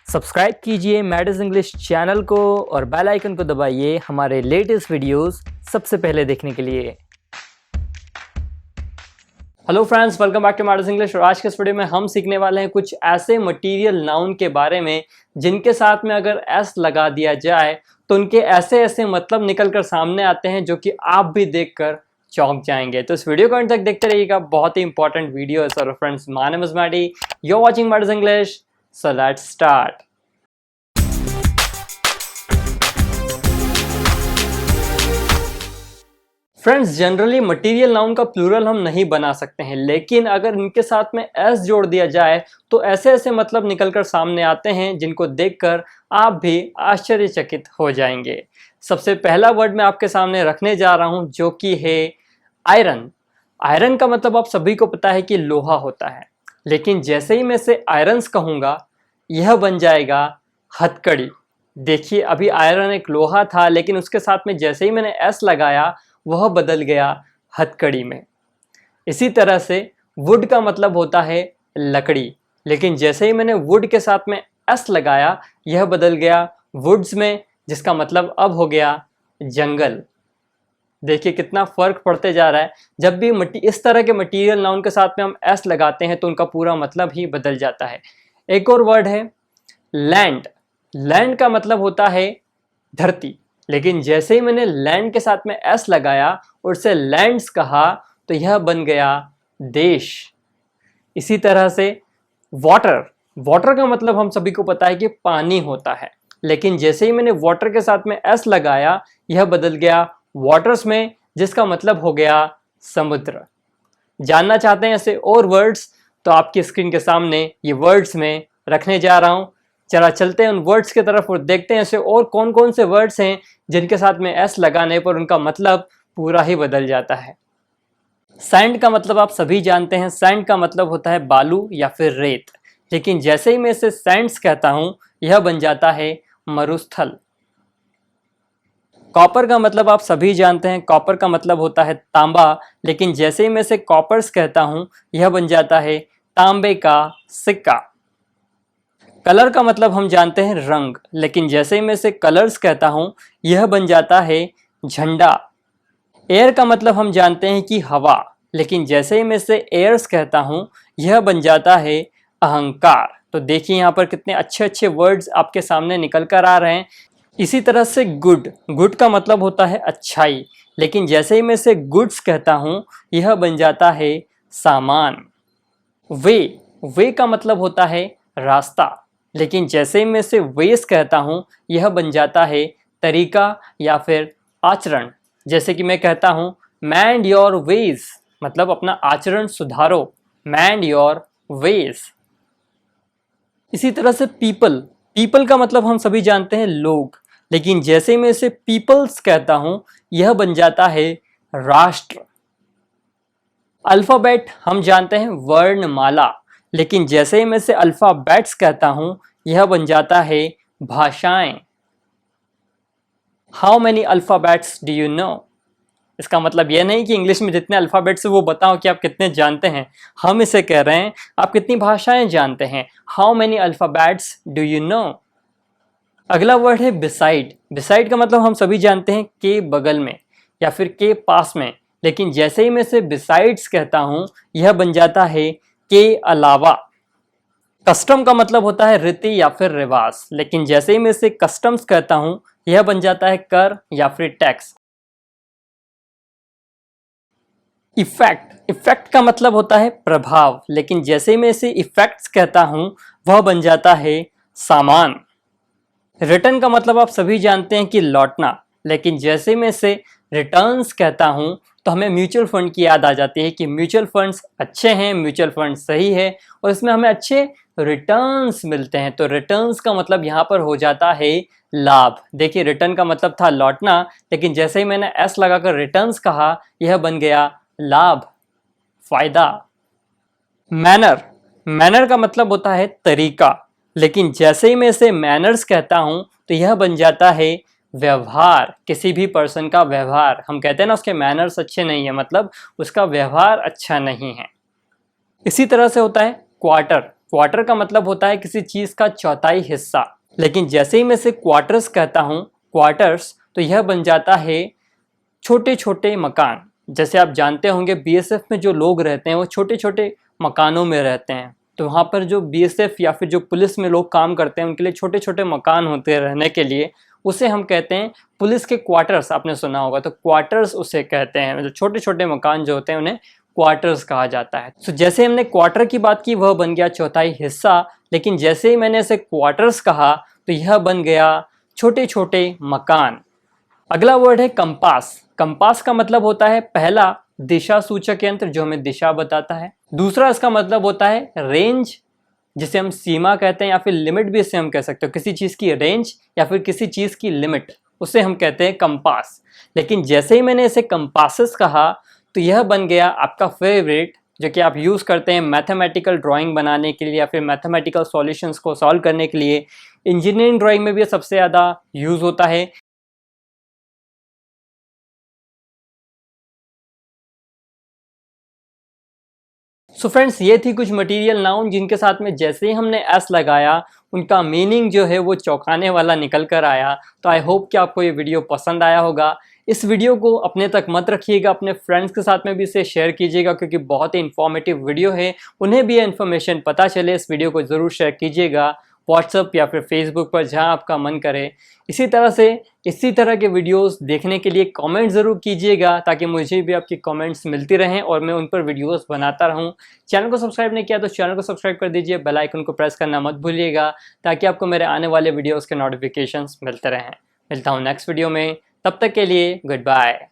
Subscribe कीजिए मैडस English channel को और बेल आइकन को दबाइए हमारे लेटेस्ट वीडियोस सबसे पहले देखने के लिए। Hello friends, welcome back to Maddy's English. और आज के इस वीडियो में हम सीखने वाले हैं कुछ ऐसे मटेरियल नाउन के बारे में जिनके साथ में अगर एस लगा दिया जाए तो उनके ऐसे ऐसे मतलब निकल कर सामने आते हैं जो कि आप भी देखकर चौंक जाएंगे। तो इस वीडियो को अंत तक देखते रहिएगा, बहुत ही इंपॉर्टेंट वीडियो है। So friends, my name is Maddy, you are watching Maddy's English. So let's start. Friends, generally material noun का प्लूरल हम नहीं बना सकते हैं, लेकिन अगर इनके साथ में एस जोड़ दिया जाए तो ऐसे ऐसे मतलब निकलकर सामने आते हैं जिनको देखकर आप भी आश्चर्यचकित हो जाएंगे। सबसे पहला वर्ड मैं आपके सामने रखने जा रहा हूं जो कि है आयरन। आयरन का मतलब आप सभी को पता है कि लोहा होता है, लेकिन जैसे ही मैं इसे आयरन्स कहूँगा यह बन जाएगा हथकड़ी। देखिए, अभी आयरन एक लोहा था, लेकिन उसके साथ में जैसे ही मैंने एस लगाया वह बदल गया हथकड़ी में। इसी तरह से वुड का मतलब होता है लकड़ी, लेकिन जैसे ही मैंने वुड के साथ में एस लगाया यह बदल गया वुड्स में, जिसका मतलब अब हो गया जंगल। देखिए कितना फर्क पड़ते जा रहा है। जब भी इस तरह के मटेरियल नाउन के साथ में हम एस लगाते हैं तो उनका पूरा मतलब ही बदल जाता है। एक और वर्ड है लैंड। लैंड का मतलब होता है धरती, लेकिन जैसे ही मैंने लैंड के साथ में एस लगाया और उसे लैंड्स कहा तो यह बन गया देश। इसी तरह से वाटर। वाटर का मतलब हम सभी को पता है कि पानी होता है, लेकिन जैसे ही मैंने वाटर के साथ में एस लगाया यह बदल गया वाटर्स में, जिसका मतलब हो गया समुद्र। जानना चाहते हैं ऐसे और वर्ड्स तो आपकी स्क्रीन के सामने ये वर्ड्स में रखने जा रहा हूं। चला चलते हैं उन वर्ड्स की तरफ और देखते हैं ऐसे और कौन कौन से वर्ड्स हैं जिनके साथ में एस लगाने पर उनका मतलब पूरा ही बदल जाता है। सैंड का मतलब आप सभी जानते हैं। सैंड का मतलब होता है बालू या फिर रेत, लेकिन जैसे ही मैं इसे सैंड्स कहता हूं यह बन जाता है मरुस्थल। कॉपर का मतलब आप सभी जानते हैं। कॉपर का मतलब होता है तांबा, लेकिन जैसे ही मैं इसे कॉपर्स कहता हूं यह बन जाता है तांबे का सिक्का। कलर का मतलब हम जानते हैं रंग, लेकिन जैसे ही मैं इसे कलर्स कहता हूं यह बन जाता है झंडा। एयर का मतलब हम जानते हैं कि हवा, लेकिन जैसे ही मैं इसे एयर्स कहता हूं यह बन जाता है अहंकार। तो देखिए यहाँ पर कितने अच्छे अच्छे वर्ड्स आपके सामने निकल कर आ रहे हैं। इसी तरह से गुड। गुड का मतलब होता है अच्छाई, लेकिन जैसे ही मैं इसे गुड्स कहता हूं यह बन जाता है सामान। वे। वे का मतलब होता है रास्ता, लेकिन जैसे ही मैं इसे वेस कहता हूं यह बन जाता है तरीका या फिर आचरण। जैसे कि मैं कहता हूं मैंड योर वेज, मतलब अपना आचरण सुधारो। Mind your ways. इसी तरह से पीपल। पीपल का मतलब हम सभी जानते हैं लोग, लेकिन जैसे ही मैं इसे पीपल्स कहता हूं यह बन जाता है राष्ट्र। अल्फाबेट हम जानते हैं वर्णमाला, लेकिन जैसे ही मैं इसे अल्फाबेट्स कहता हूं यह बन जाता है भाषाएं। How many alphabets do you know. इसका मतलब यह नहीं कि इंग्लिश में जितने अल्फाबेट्स है वो बताओ कि आप कितने जानते हैं। हम इसे कह रहे हैं आप कितनी भाषाएं जानते हैं। How many alphabets do you know. अगला वर्ड है बिसाइड। बिसाइड का मतलब हम सभी जानते हैं के बगल में या फिर के पास में, लेकिन जैसे ही मैं इसे बिसाइड्स कहता हूं यह बन जाता है के अलावा। कस्टम का मतलब होता है रीति या फिर रिवाज, लेकिन जैसे ही मैं इसे कस्टम्स कहता हूं यह बन जाता है कर या फिर टैक्स। इफेक्ट। इफेक्ट का मतलब होता है प्रभाव, लेकिन जैसे ही मैं इसे इफेक्ट्स कहता हूं वह बन जाता है सामान। रिटर्न का मतलब आप सभी जानते हैं कि लौटना, लेकिन जैसे मैं इसे रिटर्न्स कहता हूं तो हमें म्यूचुअल फंड की याद आ जाती है कि म्यूचुअल फंड्स अच्छे हैं, म्यूचुअल फंड सही है और इसमें हमें अच्छे रिटर्न्स मिलते हैं। तो रिटर्न्स का मतलब यहाँ पर हो जाता है लाभ। देखिए, रिटर्न का मतलब था लौटना, लेकिन जैसे ही मैंने एस लगाकर रिटर्न्स कहा यह बन गया लाभ, फायदा। मैनर। मैनर का मतलब होता है तरीका, लेकिन जैसे ही मैं इसे मैनर्स कहता हूं तो यह बन जाता है व्यवहार। किसी भी पर्सन का व्यवहार, हम कहते हैं ना उसके मैनर्स अच्छे नहीं है, मतलब उसका व्यवहार अच्छा नहीं है। इसी तरह से होता है क्वार्टर। क्वार्टर का मतलब होता है किसी चीज़ का चौथाई हिस्सा, लेकिन जैसे ही मैं इसे क्वार्टर्स कहता हूँ, क्वार्टर्स, तो यह बन जाता है छोटे छोटे मकान। जैसे आप जानते होंगे बीएसएफ में जो लोग रहते हैं वो छोटे छोटे मकानों में रहते हैं, तो वहाँ पर जो बीएसएफ या फिर जो पुलिस में लोग काम करते हैं उनके लिए छोटे छोटे मकान होते हैं रहने के लिए, उसे हम कहते हैं पुलिस के क्वार्टर्स। आपने सुना होगा, तो क्वार्टर्स उसे कहते हैं, मतलब छोटे छोटे मकान जो होते हैं उन्हें क्वार्टर्स कहा जाता है। तो जैसे हमने क्वार्टर की बात की वह बन गया चौथाई हिस्सा, लेकिन जैसे ही मैंने इसे क्वार्टर्स कहा तो यह बन गया छोटे छोटे मकान। अगला वर्ड है कंपास। कंपास का मतलब होता है पहला दिशा सूचक यंत्र जो हमें दिशा बताता है। दूसरा इसका मतलब होता है रेंज, जिसे हम सीमा कहते हैं या फिर लिमिट भी इसे हम कह सकते हो। किसी चीज़ की रेंज या फिर किसी चीज़ की लिमिट, उसे हम कहते हैं कंपास। लेकिन जैसे ही मैंने इसे कंपासेस कहा तो यह बन गया आपका फेवरेट, जो कि आप यूज़ करते हैं मैथमेटिकल ड्राइंग बनाने के लिए या फिर मैथमेटिकल सॉल्यूशंस को सॉल्व करने के लिए। इंजीनियरिंग ड्राइंग में भी सबसे ज़्यादा यूज़ होता है। सो फ्रेंड्स, ये थी कुछ मटेरियल नाउन जिनके साथ में जैसे ही हमने एस लगाया उनका मीनिंग जो है वो चौंकाने वाला निकल कर आया। तो आई होप कि आपको ये वीडियो पसंद आया होगा। इस वीडियो को अपने तक मत रखिएगा, अपने फ्रेंड्स के साथ में भी इसे शेयर कीजिएगा, क्योंकि बहुत ही इन्फॉर्मेटिव वीडियो है, उन्हें भी ये इन्फॉर्मेशन पता चले। इस वीडियो को ज़रूर शेयर कीजिएगा व्हाट्सएप या फिर फेसबुक पर, जहां आपका मन करे। इसी तरह से इसी तरह के वीडियोस देखने के लिए कमेंट ज़रूर कीजिएगा, ताकि मुझे भी आपकी कमेंट्स मिलती रहें और मैं उन पर वीडियोस बनाता रहूं। चैनल को सब्सक्राइब नहीं किया तो चैनल को सब्सक्राइब कर दीजिए, बेल आइकन को प्रेस करना मत भूलिएगा, ताकि आपको मेरे आने वाले वीडियोस के नोटिफिकेशंस मिलते रहें। मिलता हूँ नेक्स्ट वीडियो में, तब तक के लिए गुड बाय।